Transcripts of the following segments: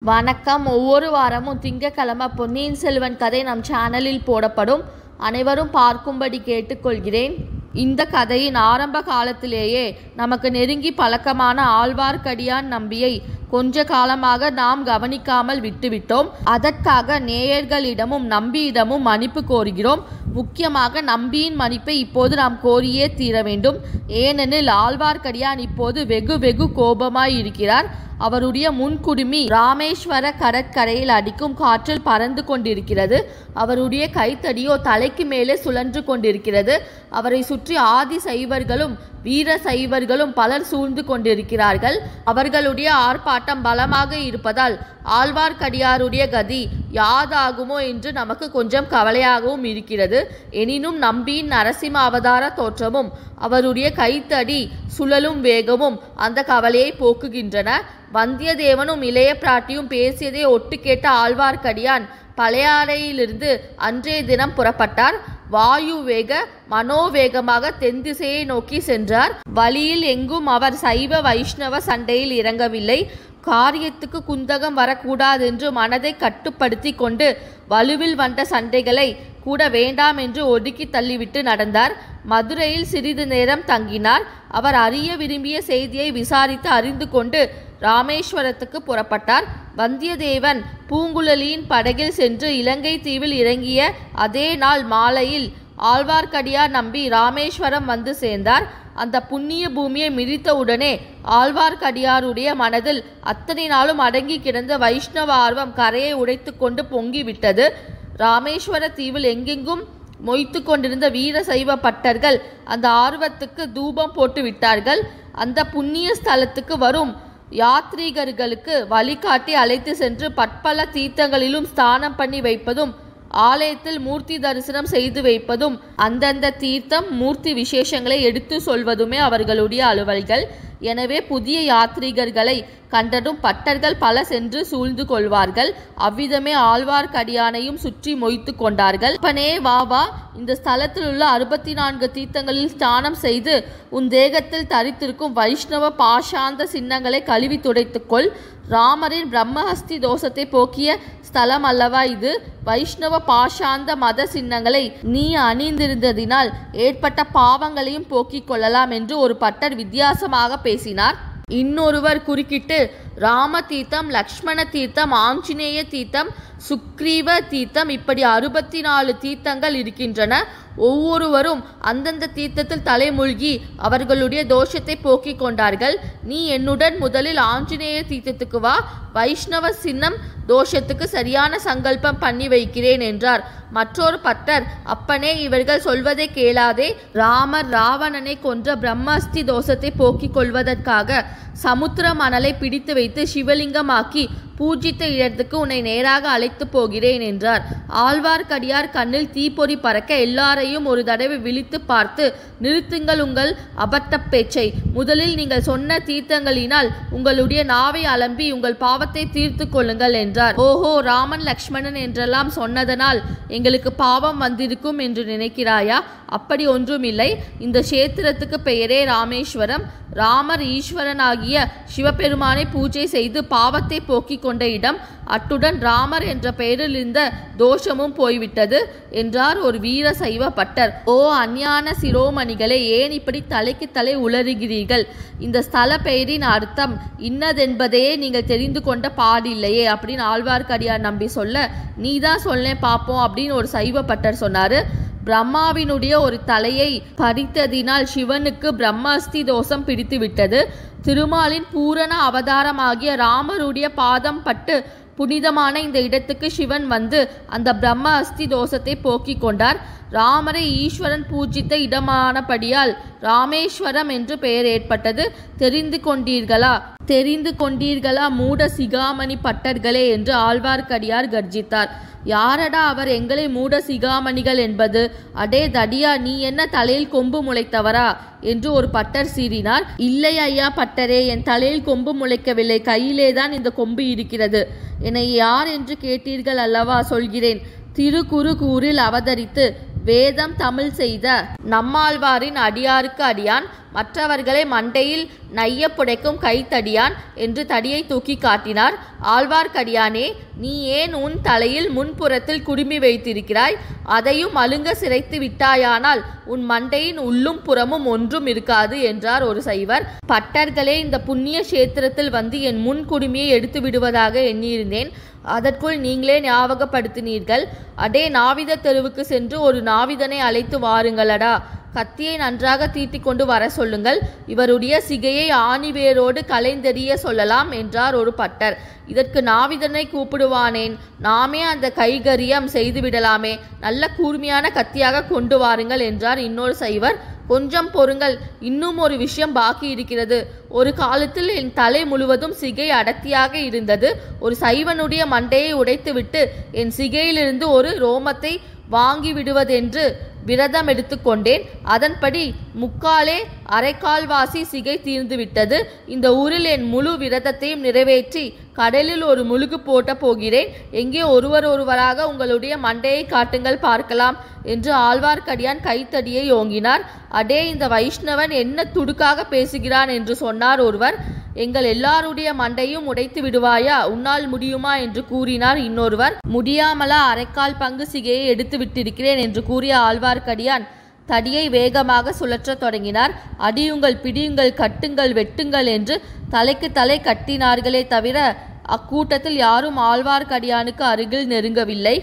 வணக்கம். ஒவ்வொரு வாரமும் திங்கட்கிழமை பொன்னியின் செல்வன் கதை நம் சேனலில் போடப்படும். அனைவரும் பார்க்கும்படி கேட்டுக்கொள்கிறேன். இந்த கதையின் ஆரம்ப காலத்திலேயே நமக்கு நெருங்கி பழக்கமான ஆழ்வார்க்கடியான் நம்பியை கொஞ்ச காலமாக நாம் கவனிக்காமல் விட்டுவிட்டோம். அதற்காக நேயர்களிடமும் நம்பியிடமும் மன்னிப்பு கோருகிறோம். முக்கியமாக நம்பியின் மன்னிப்பை இப்போது நாம் கோரியே தீர வேண்டும். ஏனெனில் ஆழ்வார்க்கடியான் இப்போது வெகு கோபமாய் இருக்கிறார். அவருடைய முன்குடுமி ராமேஸ்வர கடற்கரையில் அடிக்கும் காற்றில் பறந்து கொண்டிருக்கிறது. அவருடைய கைத்தடியோ தலைக்கு மேலே சுழன்று கொண்டிருக்கிறது. அவரை சுற்றி ஆதி சைவர்களும் வீர சைவர்களும் பலர் சூழ்ந்து கொண்டிருக்கிறார்கள். அவர்களுடைய ஆர்ப்பாட்டம் பலமாக இருப்பதால் ஆழ்வார்க்கடியாருடைய கதி யாதாகுமோ என்று நமக்கு கொஞ்சம் கவலையாகவும் இருக்கிறது. எனினும் நம்பியின் நரசிம்ம அவதார தோற்றமும் அவருடைய கைத்தடி சுழலும் வேகமும் அந்த கவலையை போக்குகின்றன. வந்தியத்தேவனும் இளைய பிராட்டியும் பேசியதை ஒட்டு கேட்ட ஆழ்வார்க்கடியான் பழையாறையிலிருந்து அன்றைய தினம் புறப்பட்டார். வாயு வேக மனோவேகமாக தென் திசையை நோக்கி சென்றார். வழியில் எங்கும் அவர் சைவ வைஷ்ணவ சண்டையில் இறங்கவில்லை. காரியத்துக்கு குந்தகம் வரக்கூடாதென்று மனதை கட்டுப்படுத்தி கொண்டு வலுவில் வந்த சண்டைகளை கூட வேண்டாம் என்று ஒதுக்கி தள்ளிவிட்டு நடந்தார். மதுரையில் சிறிது நேரம் தங்கினார். அவர் அறிய விரும்பிய செய்தியை விசாரித்து அறிந்து கொண்டு ராமேஸ்வரத்துக்கு புறப்பட்டார். வந்தியத்தேவன் பூங்குழலியின் படகில் சென்று இலங்கை தீவில் இறங்கிய அதே நாள் மாலையில் ஆழ்வார்க்கடியார் நம்பி ராமேஸ்வரம் வந்து சேர்ந்தார். அந்த புண்ணிய பூமியை மிதித்தவுடனே ஆழ்வார்க்கடியாருடைய மனதில் அத்தனை நாளும் அடங்கி கிடந்த வைஷ்ணவ ஆர்வம் கரையை உடைத்து கொண்டு பொங்கிவிட்டது. ராமேஸ்வர தீவில் எங்கெங்கும் மொய்த்து கொண்டிருந்த வீர சைவ பட்டர்கள் அந்த ஆர்வத்துக்கு தூபம் போட்டு விட்டார்கள். அந்த புண்ணிய ஸ்தலத்துக்கு வரும் யாத்ரீகர்களுக்கு வழிகாட்டி அழைத்து சென்று பற்பல தீர்த்தங்களிலும் ஸ்தானம் பண்ணி வைப்பதும் ஆலயத்தில் மூர்த்தி தரிசனம் செய்து வைப்பதும் அந்தந்த தீர்த்தம் மூர்த்தி விசேஷங்களை எடுத்து சொல்வதுமே அவர்களுடைய அலுவல்கள். எனவே புதிய யாத்ரீகர்களை கண்டதும் பட்டர்கள் பல சென்று சூழ்ந்து கொள்வார்கள். அவ்விதமே ஆழ்வார்க்கடியானையும் சுற்றி மொய்த்து கொண்டார்கள். அப்பனே வா, இந்த ஸ்தலத்தில் உள்ள 64 தீர்த்தங்களில் ஸ்நானம் செய்து உன் தேகத்தில் தரித்திருக்கும் வைஷ்ணவ பாஷாந்த சின்னங்களை கழுவி துடைத்துக்கொள். ராமரின் பிரம்மஹஸ்தி தோஷத்தை போக்கிய ஸ்தலம் அல்லவா இது? வைஷ்ணவ பாஷாந்த மத சின்னங்களை நீ அணிந்திருந்ததினால் ஏற்பட்ட பாவங்களையும் போக்கிக் கொள்ளலாம் என்று ஒரு பட்டர் வித்தியாசமாக பேசினார். இன்னொருவர் குறுக்கிட்டு ராம தீர்த்தம், லக்ஷ்மண தீர்த்தம், ஆஞ்சநேய தீர்த்தம், சுக்ரீவ தீர்த்தம் இப்படி 64 தீர்த்தங்கள் இருக்கின்றன. ஒவ்வொருவரும் அந்தந்த தீர்த்தத்தில் தலைமூழ்கி அவர்களுடைய தோஷத்தை போக்கிக் கொண்டார்கள். நீ என்னுடன் முதலில் ஆஞ்சநேய தீர்த்தத்துக்கு வா. வைஷ்ணவ சின்னம் தோஷத்துக்கு சரியான சங்கல்பம் பண்ணி வைக்கிறேன் என்றார். மற்றொரு பட்டர், அப்பனே, இவர்கள் சொல்வதை கேளாதே. ராமர் ராவணனை கொன்ற பிரம்மஸ்தி தோஷத்தை போக்கிக் கொள்வதற்காக சமுத்திர மணலை பிடித்து வைத்து சிவலிங்கமாக்கி பூஜித்த இடத்துக்கு உன்னை நேராக அழைத்து போகிறேன் என்றார். ஆழ்வார்க்கடியார் கண்ணில் தீப்பொறி பறக்க எல்லாரையும் ஒரு தடவை விழித்து பார்த்து, நிறுத்துங்கள் உங்கள் அபத்த பேச்சை. முதலில் நீங்கள் சொன்ன தீர்த்தங்களினால் உங்களுடைய நாவை அலம்பி உங்கள் பாவத்தை தீர்த்து கொள்ளுங்கள் என்றார். ஓஹோ, ராமன் லக்ஷ்மணன் என்றெல்லாம் சொன்னதனால் எங்களுக்கு பாவம் வந்திருக்கும் என்று நினைக்கிறாயா? அப்படி ஒன்றுமில்லை. இந்த கஷேத்திரத்துக்கு பெயரே ராமேஸ்வரம். ராமர் ஈஸ்வரனாகிய சிவபெருமானை பூஜை செய்து பாவத்தை போக்கிக் கொண்ட இடம். அத்துடன் ராமர் என்ற பெயரில் இந்த தோஷமும் போய்விட்டது என்றார் ஒரு வீர சைவ பட்டர். ஓ அஞ்ஞான சிரோமணிகளே, ஏன் இப்படி தலைக்கு தலை உளறுகிறீர்கள்? இந்த ஸ்தல பெயரின் அர்த்தம் இன்னதென்பதையே நீங்கள் தெரிந்து கொண்ட பாடில்லையே அப்படின்னு ஆழ்வார்க்கடியார் நம்பி சொல்ல, நீதான் சொல்லேன் பார்ப்போம் அப்படின்னு ஒரு சைவ பட்டர் சொன்னாரு. பிரம்மாவினுடைய ஒரு தலையை பறித்ததினால் சிவனுக்கு பிரம்மஸ்தி தோஷம் பிடித்து விட்டது. திருமாலின் பூரண அவதாரமாகிய ராமருடைய பாதம் பட்டு புனிதமான இந்த இடத்துக்கு சிவன் வந்து அந்த பிரம்ம அஸ்தி தோஷத்தை போக்கிக் கொண்டார். ராமரை ஈஸ்வரன் பூஜித்த இடமானபடியால் ராமேஸ்வரம் என்று பெயர் ஏற்பட்டது. தெரிந்து கொண்டீர்களா மூட சிகாமணி பட்டர்களே என்று ஆழ்வார்க்கடியார் கர்ஜித்தார். யாரடா அவர் எங்களை மூட சிகாமணிகள் என்பது? அடே தடியா, நீ என்ன தலையில் கொம்பு முளைத்தவரா என்று ஒரு பட்டர் சீறினார். இல்லை ஐயா பட்டரே, என் தலையில் கொம்பு முளைக்கவில்லை, கையிலேதான் இந்த கொம்பு இருக்கிறது. என்னை யார் என்று கேட்டீர்கள் அல்லவா, சொல்கிறேன். திருக்குறுகூரில் அவதரித்து வேதம் தமிழ் செய்த நம்மாழ்வாரின் அடியாருக்கு அடியான், மற்றவர்களை மண்டையில் நைய புடைக்கும் கைத்தடியான் என்று தடியை தூக்கி காட்டினார். ஆழ்வார்க்கடியானே, நீ ஏன் உன் தலையில் முன்புறத்தில் குடுமி வைத்திருக்கிறாய்? அதையும் அலுங்க சிரைத்து விட்டாயானால் உன் மண்டையின் உள்ளும் புறமும் ஒன்றும் இருக்காது என்றார் ஒரு சைவர். பட்டர்களே, இந்த புண்ணிய கஷேத்திரத்தில் வந்து என் முன் குடுமியை எடுத்து விடுவதாக எண்ணியிருந்தேன். அதற்குள் நீங்களே ஞாபகப்படுத்தினீர்கள். அடே, நாவித தெருவுக்கு சென்று ஒரு நாவிதனை அழைத்து வாருங்களடா. கத்தியை நன்றாக தீட்டி கொண்டு வர சொல்லுங்கள். இவருடைய சிகையை ஆணிவேரோடு களைந்தெறிய சொல்லலாம் என்றார் ஒரு பட்டர். இதற்கு நாவிதனை கூப்பிடுவானேன்? நாமே அந்த கைகரியம் செய்துவிடலாமே. நல்ல கூர்மையான கத்தியாக கொண்டு வாருங்கள் என்றார் இன்னொரு சைவர். கொஞ்சம் பொறுங்கள், இன்னும் ஒரு விஷயம் பாக்கி இருக்கிறது. ஒரு காலத்தில் என் தலை முழுவதும் சிகை அடர்த்தியாக இருந்தது. ஒரு சைவனுடைய மண்டையை உடைத்துவிட்டு என் சிகையிலிருந்து ஒரு ரோமத்தை வாங்கி விடுவதென்று விரதம் எடுத்துக்கொண்டேன். அதன்படி முக்காலே அரைக்கால்வாசி சிகை தீர்ந்துவிட்டது. இந்த ஊரில் என் முழு விரதத்தையும் நிறைவேற்றி கடலில் ஒரு முழுகு போட்ட போகிறேன். எங்கே ஒருவராக உங்களுடைய மண்டையை காட்டுங்கள் பார்க்கலாம் என்று ஆழ்வார்க்கடியான் கைத்தடியை ஓங்கினார். அடே, இந்த வைஷ்ணவன் என்ன துடுக்காக பேசுகிறான் என்று சொன்னார் ஒருவர். எங்கள் எல்லாருடைய மண்டையும் உடைத்து விடுவாயா? உன்னால் முடியுமா என்று கூறினார் இன்னொருவர். முடியாமலா அரைக்கால் பங்கு சிகையை எடுத்து விட்டிருக்கிறேன் என்று கூறிய ஆழ்வார்க்கடியான் தடியை வேகமாக சுழற்றத் தொடங்கினார். அடியுங்கள், பிடியுங்கள், கட்டுங்கள், வெட்டுங்கள் என்று தலைக்கு தலை கட்டினார்களே தவிர அக்கூட்டத்தில் யாரும் ஆழ்வார்க்கடியானுக்கு அருகில் நெருங்கவில்லை.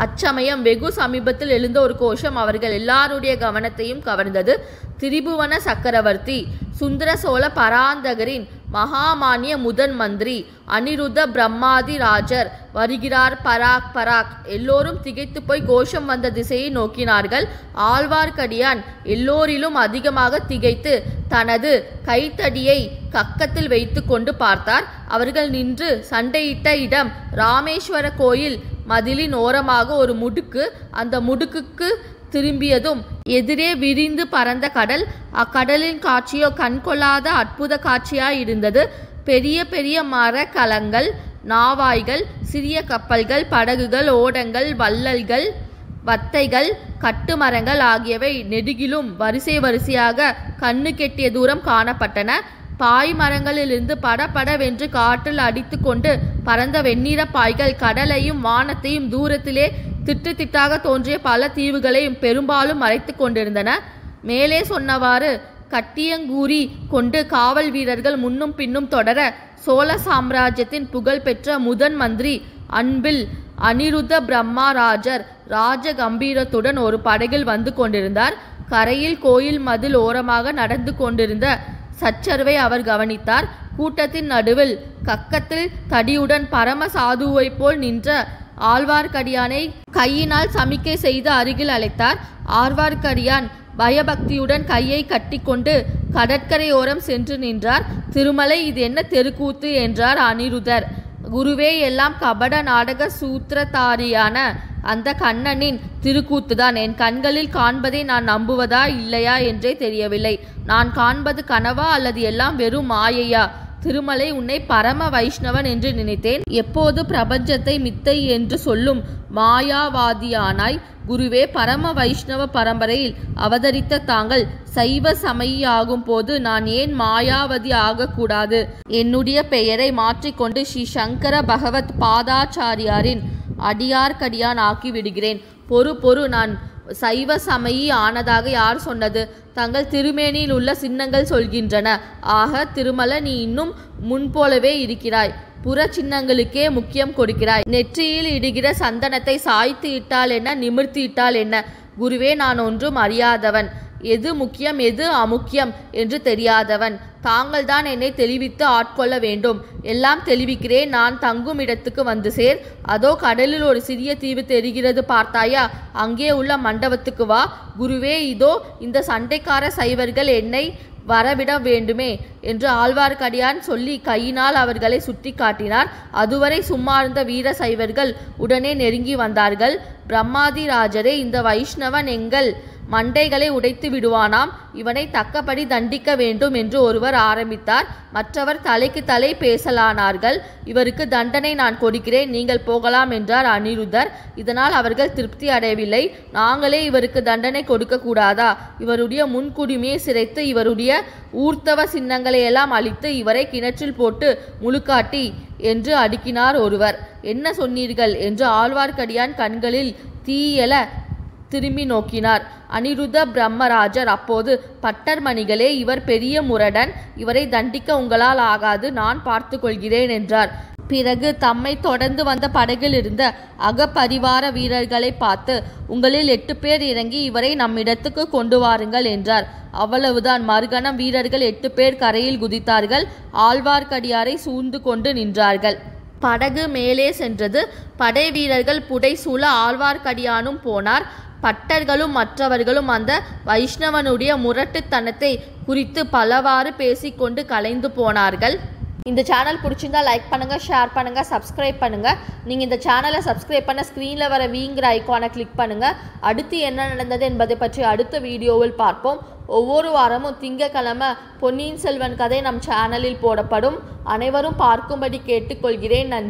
அச்சமயம் வெகு சமீபத்தில் எழுந்த ஒரு கோஷம் அவர்கள் எல்லாருடைய கவனத்தையும் கவர்ந்தது. திரிபுவன சக்கரவர்த்தி, சுந்தர சோழ பராந்தகரின் மகாமானிய முதன் மந்திரி அனிருத்த பிரம்மாதி ராஜர் வருகிறார், பராக் பராக். எல்லோரும் திகைத்து போய் கோஷம் வந்த திசையை நோக்கினார்கள். ஆழ்வார்க்கடியான் எல்லோரிலும் அதிகமாக திகைத்து தனது கைத்தடியை கக்கத்தில் வைத்து கொண்டு பார்த்தார். அவர்கள் நின்று சண்டையிட்ட இடம் ராமேஸ்வர கோயில் மதிலின் ஓரமாக ஒரு முடுக்கு. அந்த முடுக்குக்கு திரும்பியதும் எதிரே விரிந்து பறந்த கடல். அக்கடலின் காட்சியோ கண்கொள்ளாத அற்புத காட்சியாயிருந்தது. பெரிய பெரிய மரக்கலங்கள், நாவாய்கள், சிறிய கப்பல்கள், படகுகள், ஓடங்கள், வள்ளல்கள், வத்தைகள், கட்டுமரங்கள் ஆகியவை நெடுகிலும் வரிசை வரிசையாக கண்ணு கெட்டிய தூரம் காணப்பட்டன. பாய் மரங்களிலிருந்து படபடவென்று காற்றில் அடித்து கொண்டு பறந்த வெண்ணிற பாய்கள் கடலையும் வானத்தையும் தூரத்திலே திட்டு திட்டாக தோன்றிய பல தீவுகளையும் பெரும்பாலும் மறைத்து கொண்டிருந்தன. மேலே சொன்னவாறு கட்டியங்கூறி கொண்டு காவல் வீரர்கள் முன்னும் பின்னும் தொடர சோழ சாம்ராஜ்யத்தின் புகழ்பெற்ற முதன் மந்திரி அன்பில் அனிருத்த பிரம்மாராஜர் ராஜ கம்பீரத்துடன் ஒரு படகில் வந்து கொண்டிருந்தார். கரையில் கோயில் மதில் ஓரமாக நடந்து கொண்டிருந்த சச்சரவை அவர் கவனித்தார். கூட்டத்தின் நடுவில் கக்கத்தில் தடியுடன் பரம சாதுவை போல் நின்ற ஆழ்வார்க்கடியானை கையினால் சமிக்கை செய்து அருகில் அழைத்தார். ஆழ்வார்க்கடியான் பயபக்தியுடன் கையை கட்டிக்கொண்டு கடற்கரையோரம் சென்று நின்றார். திருமலை, இது என்ன தெருக்கூத்து என்றார் அனிருத்தர். குருவே, எல்லாம் கபட நாடக சூத்திரதாரியான அந்த கண்ணனின் திருக்கூத்துதான். என் கண்களில் காண்பதை நான் நம்புவதா இல்லையா என்றே தெரியவில்லை. நான் காண்பது கனவா அல்லது எல்லாம் வெறும் மாயையா? திருமலை, உன்னை பரம வைஷ்ணவன் என்று நினைத்தேன். எப்போது பிரபஞ்சத்தை மித்தை என்று சொல்லும் மாயாவாதியானாய்? குருவே, பரம வைஷ்ணவ பரம்பரையில் அவதரித்த தாங்கள் சைவ சமயியாகும் போது நான் ஏன் மாயாவதி ஆகக்கூடாது? என்னுடைய பெயரை மாற்றிக்கொண்டு ஸ்ரீ சங்கர பகவத் பாதாச்சாரியாரின் அடியார்க்கடியான் ஆக்கி விடுகிறேன். பொறு, நான் சைவ சமயி ஆனதாக யார் சொன்னது? தங்கள் திருமேனியில் உள்ள சின்னங்கள் சொல்கின்றன. ஆக திருமல, நீ இன்னும் முன்போலவே இருக்கிறாய். புற சின்னங்களுக்கே முக்கியம் கொடுக்கிறாய். நெற்றியில் இடுகிற சந்தனத்தை சாய்த்து இட்டால் என்ன, நிமிர்த்தி இட்டால் என்ன? குருவே, நான் ஒன்றும் அறியாதவன். எது முக்கியம் எது அமுக்கியம் என்று தெரியாதவன். தாங்கள் தான் என்னை தெளிவித்து ஆட்கொள்ள வேண்டும். எல்லாம் தெளிவிக்கிறேன். நான் தங்கும் இடத்துக்கு வந்து சேர். அதோ கடலில் ஒரு சிறிய தீவு தெரிகிறது, பார்த்தாயா? அங்கே உள்ள மண்டபத்துக்கு வா. குருவே, இதோ இந்த சண்டைக்கார சைவர்கள் என்னை வரவிட வேண்டுமே என்று ஆழ்வார்க்கடியான் சொல்லி கையினால் அவர்களை சுட்டி காட்டினார். அதுவரை சும்மா இருந்த வீர சைவர்கள் உடனே நெருங்கி வந்தார்கள். பிரம்மாதி ராஜரே, இந்த வைஷ்ணவன் எங்கள் மண்டைகளை உடைத்து விடுவானாம். இவனை தக்கபடி தண்டிக்க வேண்டும் என்று ஒருவர் ஆரம்பித்தார். மற்றவர் தலைக்கு தலை பேசலானார்கள். இவருக்கு தண்டனை நான் கொடுக்கிறேன், நீங்கள் போகலாம் என்றார் அனிருத்தர். இதனால் அவர்கள் திருப்தி அடையவில்லை. நாங்களே இவருக்கு தண்டனை கொடுக்க கூடாதா? இவருடைய முன்குடுமையை சிரைத்து இவருடைய ஊர்த்தவ சின்னங்களை எல்லாம் அழித்து இவரை கிணற்றில் போட்டு முழுக்காட்டி என்று அடுக்கினார் ஒருவர். என்ன சொன்னீர்கள் என்று ஆழ்வார்க்கடியான் கண்களில் தீயல திரும்பி நோக்கினார். அனிருத்த பிரம்மராஜர் அப்போது, பட்டர் மணிகளே, இவர் பெரிய முரடன், இவரை தண்டிக்க உங்களால் ஆகாது, நான் பார்த்து கொள்கிறேன் என்றார். பிறகு தம்மை தொடர்ந்து வந்த படகில் இருந்த அகப்பரிவார வீரர்களை பார்த்து, உங்களில் 8 பேர் இறங்கி இவரை நம்மிடத்துக்கு கொண்டு வாருங்கள் என்றார். அவ்வளவுதான். மறுகணம் வீரர்கள் 8 பேர் கரையில் குதித்தார்கள். ஆழ்வார்க்கடியாரை சூழ்ந்து கொண்டு நின்றார்கள். படகு மேலே சென்றது. படை வீரர்கள் புடைசூழ ஆழ்வார்க்கடியானும் போனார். பட்டர்களும் மற்றவர்களும் அந்த வைஷ்ணவனுடைய முரட்டுத்தனத்தை குறித்து பலவாறு பேசிக்கொண்டு கலைந்து போனார்கள். இந்த சேனல் பிடிச்சிருந்தா லைக் பண்ணுங்கள், ஷேர் பண்ணுங்கள், சப்ஸ்கிரைப் பண்ணுங்கள். நீங்கள் இந்த சேனலை சப்ஸ்கிரைப் பண்ண ஸ்க்ரீனில் வர வீங்கிற ஐக்கானை கிளிக் பண்ணுங்கள். அடுத்து என்ன நடந்தது என்பதை பற்றி அடுத்த வீடியோவில் பார்ப்போம். ஒவ்வொரு வாரமும் திங்கட்கிழமை பொன்னியின் செல்வன் கதை நம் சேனலில் போடப்படும். அனைவரும் பார்க்கும்படி கேட்டுக்கொள்கிறேன். நன்றி.